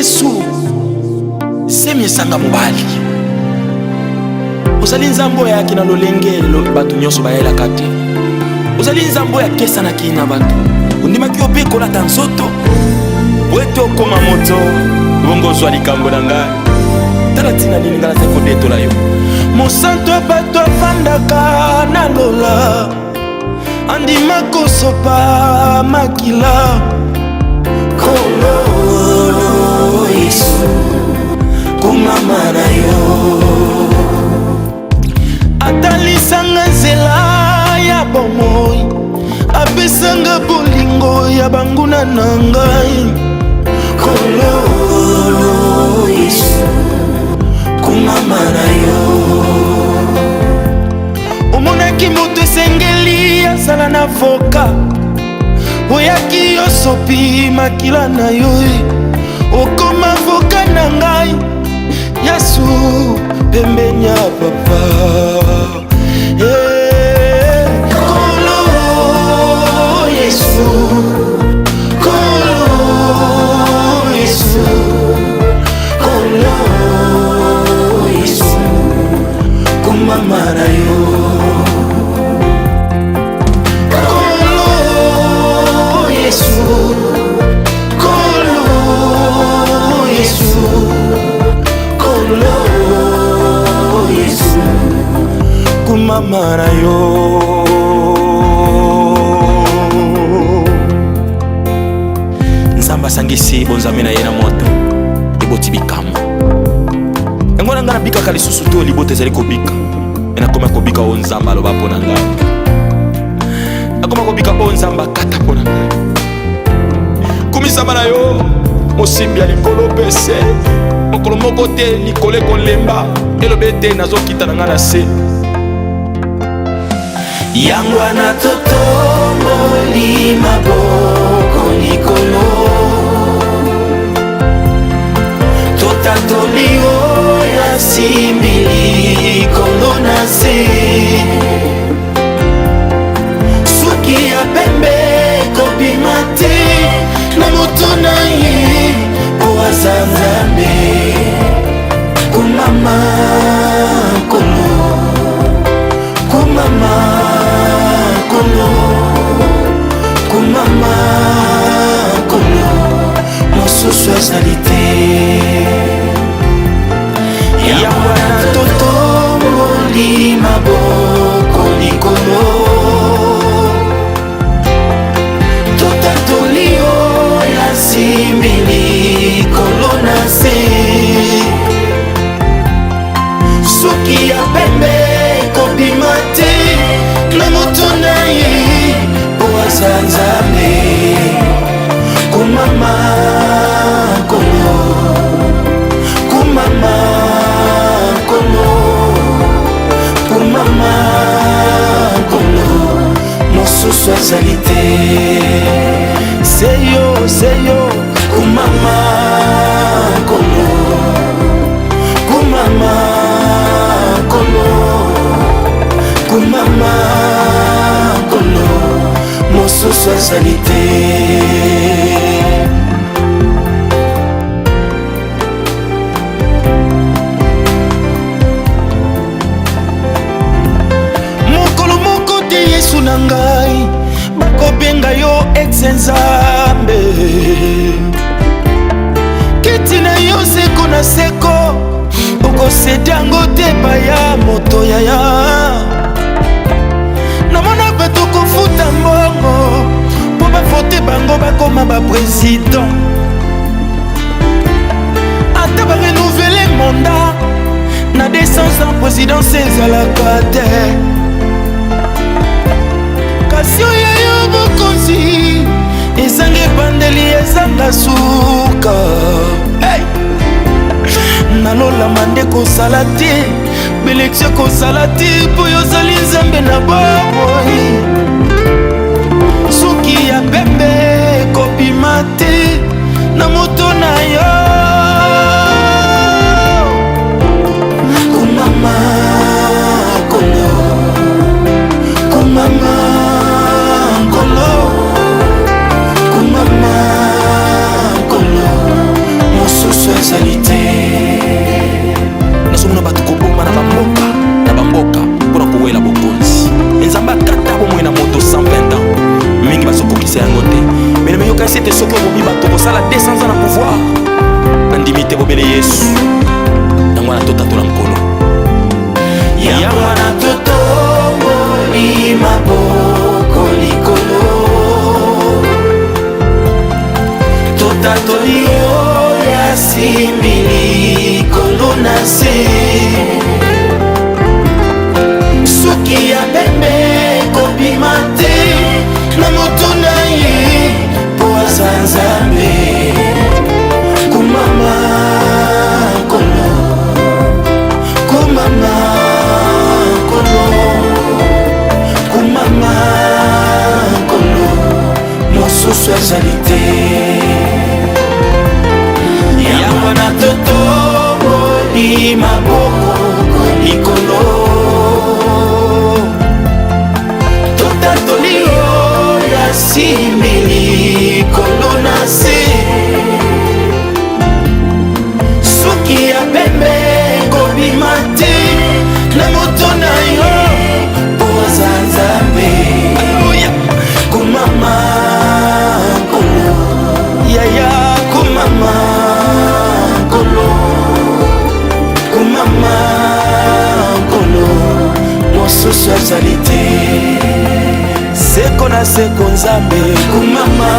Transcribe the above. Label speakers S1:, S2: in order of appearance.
S1: Yesu semi esanga mobali ozali nzambo yaki na lolenge bato nyonso bayelaka te ozali nzambo ya kesanaki na bato ondimaki ope kolata nzoto po ete okoma moto bongo ozwa likambo na ngai tala ntina nini ngai nazali kodetola yo mosantu ya bato afandaka na lola andima kosopa makila kolo Yesu kumama na yo atalisanga nzela ya bomoi apesanga bolingo ya banguna na ngai kolo Yesu kumama na yo omonaki moto esengeli asala na voka oyaki yosopi makila na yo okoma voka na ngai Yesu pembeni ya papa kolo Yesu kolo Yesu kolo Yesu kumama na yo kolo Yesu kolo Yesu kolo Yesu kumama na yo nzambe asangisi bonzambe na ye na moto eboti bikamwa yango na ngai nabikaka lisusu to libota ezali kobika me nakoma kobika oyo nzambe aloba mpo na ngai nakoma kobika oyo nzambe akata mpo na ngai kumisama na yo mosimbi ya likolo pese mokolo moko te likolo ekolemba elobi ete nazokita na ngai na se yango wana totomboli maboko likolo totatoli oyo asimbi likolo na se suki ya pembe kobima te na moto na ye po aza nzambe kumama kolo kumama kolo kumama kolo mosusu azali te yango na totomboli maboko likolo totatoli oyo asimbi likolo na se suki ya pembe kobima te na moto na ye po aza nzambe kumama kolo kumama kolo kumama kolo mosusu azali te seyo kumama kolo kumama kolo kumama kolo mosusu azali te mokolo moko te Yesu na ngai bakobenga yo ex-nzambe kiti na yo seko na seko okosede yango te baya moto yaya namona bato kofuta mbongo mpo bafote bango bakoma bapresident ata barenouvele mandat na 200 ans présidence ezalaka te kasi oyo yo bokonzi ezanga ebandeli ezanga suka nalolama nde kosala te beleksie kosala te mpo yozali nzambe na bomoi suki ya pembe kobima te na moto na yo kumama kolo kumama kolo kumama kolo mosusu c'était soki obomi bato kosala 200 ans na pouvoir andimi te bobele Yesu yango wana totatola mokolo
S2: yango wana totongoli maboko likolo totatoli oyo asimbi likolo na se soki ya pembe kobima te na moto na ye po aza Nzambe kumama kolo kumama kolo kumama kolo mosusu ezali te yango na totongoli maboko likolo totatoli oyo asimbi likolo na se soki ya pembe kobima te na moto na yo po aza Nzambe kumama kolo yaya kumama kolo kumama kolo mosusu ezali te
S1: seko na seko Nzambe
S2: kumama